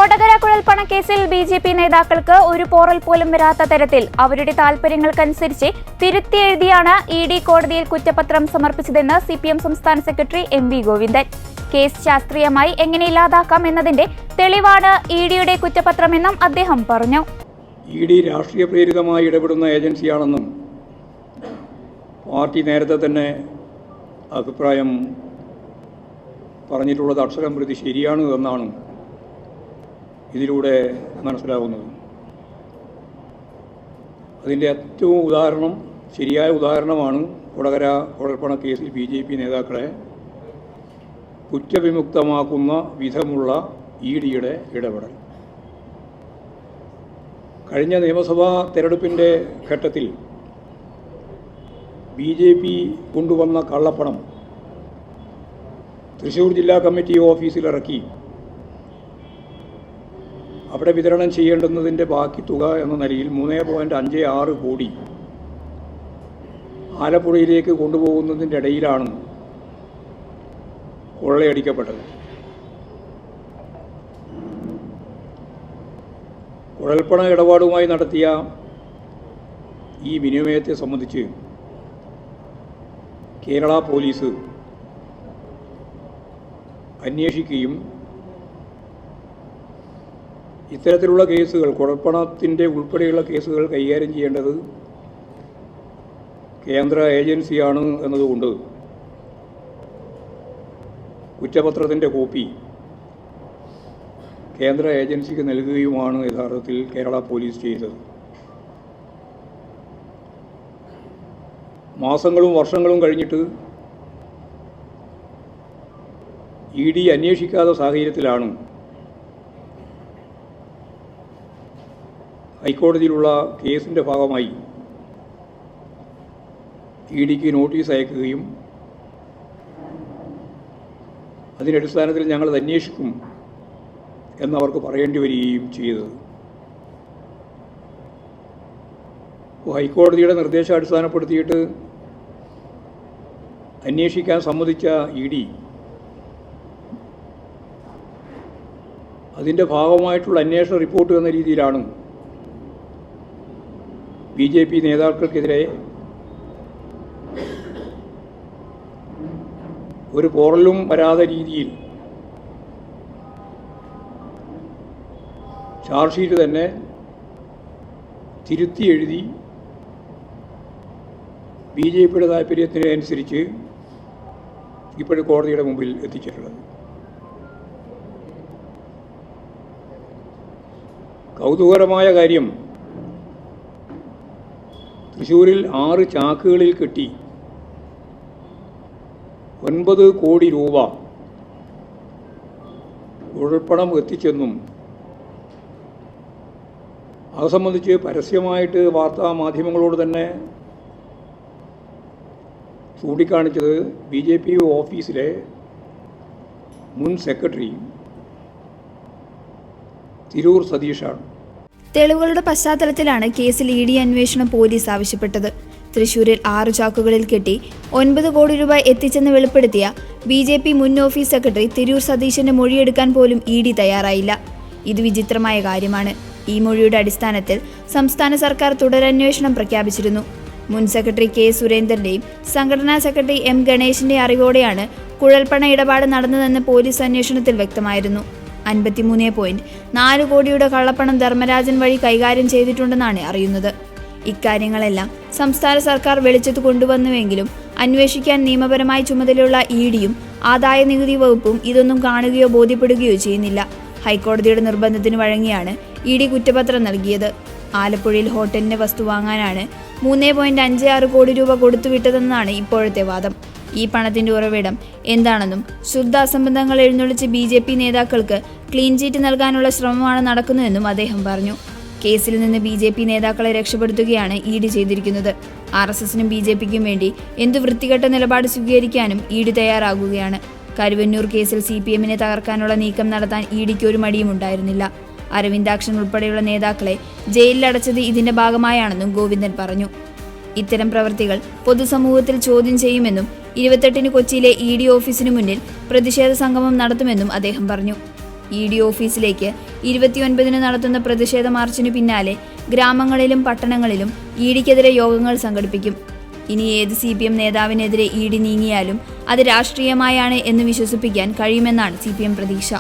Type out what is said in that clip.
Kodakara കുഴൽപ്പണക്കേസിൽ BJP നേതാക്കൾക്ക് ഒരു പോറൽ പോലും വരാത്ത തരത്തിൽ അവരുടെ താൽപര്യങ്ങൾക്കനുസരിച്ച് തിരുത്തി എഴുതിയാണ് ഇഡി കോടതിയിൽ കുറ്റപത്രം സമർപ്പിച്ചതെന്ന് സിപിഎം സംസ്ഥാന സെക്രട്ടറി എം.വി. ഗോവിന്ദൻ. കേസ് ശാസ്ത്രീയമായി എങ്ങനെ ഇല്ലാതാക്കാം എന്നതിന്റെ തെളിവാണ് ഇഡിയുടെ കുറ്റപത്രമെന്നും അദ്ദേഹം പറഞ്ഞു. ഇഡി രാഷ്ട്രീയ പ്രേരിതമായി ഇടപെടുന്ന ഏജൻസിയാണെന്നും പാർട്ടി നേരത്തെ തന്നെ അഭിപ്രായം പറഞ്ഞിട്ടുള്ളത് അക്ഷരം പ്രതി ശരിയാണ് എന്നാണ് ഇതിലൂടെ മനസ്സിലാകുന്നത്. അതിൻ്റെ ഏറ്റവും ശരിയായ ഉദാഹരണമാണ് കൊടകര കുഴൽപ്പണ കേസിൽ ബിജെപി നേതാക്കളെ കുറ്റവിമുക്തമാക്കുന്ന വിധമുള്ള ഇഡിയുടെ ഇടപെടൽ. കഴിഞ്ഞ നിയമസഭാ തെരഞ്ഞെടുപ്പിൻ്റെ ഘട്ടത്തിൽ ബിജെപി കൊണ്ടുവന്ന കള്ളപ്പണം തൃശ്ശൂർ ജില്ലാ കമ്മിറ്റി ഓഫീസിലിറക്കി അവിടെ വിതരണം ചെയ്യേണ്ടുന്നതിൻ്റെ ബാക്കി തുക എന്ന നിലയിൽ 3.56 കോടി ആലപ്പുഴയിലേക്ക് കൊണ്ടുപോകുന്നതിൻ്റെ ഇടയിലാണ് കൊള്ളയടിക്കപ്പെട്ടത്. കുഴൽപ്പണ ഇടപാടുമായി നടത്തിയ ഈ വിനിമയത്തെ സംബന്ധിച്ച് കേരള പോലീസ് അന്വേഷിക്കുകയും ഇത്തരത്തിലുള്ള കേസുകൾ, കുഴൽപ്പണത്തിൻ്റെ ഉൾപ്പെടെയുള്ള കേസുകൾ കൈകാര്യം ചെയ്യേണ്ടത് കേന്ദ്ര ഏജൻസിയാണ് എന്നതുകൊണ്ട് കുറ്റപത്രത്തിൻ്റെ കോപ്പി കേന്ദ്ര ഏജൻസിക്ക് നൽകുകയുമാണ് യഥാർത്ഥത്തിൽ കേരള പോലീസ് ചെയ്തത്. മാസങ്ങളും വർഷങ്ങളും കഴിഞ്ഞിട്ട് ഇഡി അന്വേഷിക്കാത്ത സാഹചര്യത്തിലാണ് ഹൈക്കോടതിയിലുള്ള കേസിൻ്റെ ഭാഗമായി ഇഡിക്ക് നോട്ടീസ് അയക്കുകയും അതിൻ്റെ അടിസ്ഥാനത്തിൽ ഞങ്ങളത് അന്വേഷിക്കും എന്നവർക്ക് പറയേണ്ടി വരികയും ചെയ്തത്. ഹൈക്കോടതിയുടെ നിർദ്ദേശം അടിസ്ഥാനപ്പെടുത്തിയിട്ട് അന്വേഷിക്കാൻ സമ്മതിച്ച ഇഡി അതിൻ്റെ ഭാഗമായിട്ടുള്ള അന്വേഷണ റിപ്പോർട്ട് എന്ന രീതിയിലാണ് ബിജെപി നേതാക്കൾക്കെതിരെ ഒരു പോറലും വരാതെ രീതിയിൽ ചാർജ് ഷീറ്റ് തന്നെ തിരുത്തി എഴുതി ബിജെപിയുടെ താല്പര്യത്തിനനുസരിച്ച് ഇപ്പോഴും കോടതിയുടെ മുമ്പിൽ എത്തിച്ചിട്ടുള്ളത്. കൗതുകകരമായ കാര്യം, തൃശ്ശൂരിൽ 6 ചാക്കുകളിൽ കെട്ടി 9 കോടി രൂപ കുഴൽപ്പണം എത്തിച്ചെന്നും അത് സംബന്ധിച്ച് പരസ്യമായിട്ട് വാർത്താ മാധ്യമങ്ങളോട് തന്നെ ചൂണ്ടിക്കാണിച്ചത് ബിജെപി ഓഫീസിലെ മുൻ സെക്രട്ടറി തിരൂർ സതീഷാണ്. തെളിവുകളുടെ പശ്ചാത്തലത്തിലാണ് കേസിൽ ഇഡി അന്വേഷണം പോലീസ് ആവശ്യപ്പെട്ടത്. തൃശൂരിൽ 6 ചാക്കുകളിൽ കെട്ടി 9 കോടി രൂപ എത്തിച്ചെന്ന് വെളിപ്പെടുത്തിയ ബിജെപി മുൻ ഓഫീസ് സെക്രട്ടറി തിരൂർ സതീശന്റെ മൊഴിയെടുക്കാൻ പോലും ഇഡി തയ്യാറായില്ല. ഇത് വിചിത്രമായ കാര്യമാണ്. ഈ മൊഴിയുടെ അടിസ്ഥാനത്തിൽ സംസ്ഥാന സർക്കാർ തുടരന്വേഷണം പ്രഖ്യാപിച്ചിരുന്നു. മുൻ സെക്രട്ടറി കെ സുരേന്ദ്രന്റെയും സംഘടനാ സെക്രട്ടറി എം ഗണേശിന്റെ അറിവോടെയാണ് കുഴൽപ്പണ ഇടപാട് നടന്നതെന്ന് പോലീസ് അന്വേഷണത്തിൽ വ്യക്തമായിരുന്നു. 53.4 കോടിയുടെ കള്ളപ്പണം ധർമ്മരാജൻ വഴി കൈകാര്യം ചെയ്തിട്ടുണ്ടെന്നാണ് അറിയുന്നത്. ഇക്കാര്യങ്ങളെല്ലാം സംസ്ഥാന സർക്കാർ വെളിച്ചത്ത് കൊണ്ടുവന്നുവെങ്കിലും അന്വേഷിക്കാൻ നിയമപരമായി ചുമതലയുള്ള ഇഡിയും ആദായ നികുതി വകുപ്പും ഇതൊന്നും കാണുകയോ ബോധ്യപ്പെടുകയോ ചെയ്യുന്നില്ല. ഹൈക്കോടതിയുടെ നിർബന്ധത്തിന് വഴങ്ങിയാണ് ഇഡി കുറ്റപത്രം നൽകിയത്. ആലപ്പുഴയിൽ ഹോട്ടലിന്റെ വസ്തു വാങ്ങാനാണ് 3.56 കോടി രൂപ കൊടുത്തുവിട്ടതെന്നാണ് ഇപ്പോഴത്തെ വാദം. ഈ പണത്തിന്റെ ഉറവിടം എന്താണെന്നും ശുദ്ധ അസംബന്ധങ്ങൾ എഴുന്നള്ളിച്ച് ബിജെപി നേതാക്കൾക്ക് ക്ലീൻ ചീറ്റ് നൽകാനുള്ള ശ്രമമാണ് നടക്കുന്നതെന്നും അദ്ദേഹം പറഞ്ഞു. കേസിൽ നിന്ന് ബിജെപി നേതാക്കളെ രക്ഷപ്പെടുത്തുകയാണ് ഇഡി ചെയ്തിരിക്കുന്നത്. RSSനും ബിജെപിക്കും വേണ്ടി എന്തു വൃത്തികെട്ട നിലപാട് സ്വീകരിക്കാനും ഇഡി തയ്യാറാകുകയാണ്. കരുവന്നൂർ കേസിൽ CPMനെ തകർക്കാനുള്ള നീക്കം നടത്താൻ ഇഡിക്ക് ഒരു മടിയും ഉണ്ടായിരുന്നില്ല. അരവിന്ദാക്ഷൻ ഉൾപ്പെടെയുള്ള നേതാക്കളെ ജയിലിലടച്ചത് ഇതിന്റെ ഭാഗമായാണെന്നും ഗോവിന്ദൻ പറഞ്ഞു. ഇത്തരം പ്രവൃത്തികൾ പൊതുസമൂഹത്തിൽ ചോദ്യം ചെയ്യുമെന്നും 28-ന് കൊച്ചിയിലെ ഇഡി ഓഫീസിനു മുന്നിൽ പ്രതിഷേധ സംഗമം നടത്തുമെന്നും അദ്ദേഹം പറഞ്ഞു. ED ഓഫീസിലേക്ക് 29-ന് നടത്തുന്ന പ്രതിഷേധ മാർച്ചിനു പിന്നാലെ ഗ്രാമങ്ങളിലും പട്ടണങ്ങളിലും EDക്കെതിരെ യോഗങ്ങൾ സംഘടിപ്പിക്കും. ഇനി ഏത് CPM നേതാവിനെതിരെ ED നീങ്ങിയാലും അത് രാഷ്ട്രീയമായാണ് എന്ന് വിശ്വസിപ്പിക്കാൻ കഴിയുമെന്നാണ് CPM പ്രതീക്ഷ.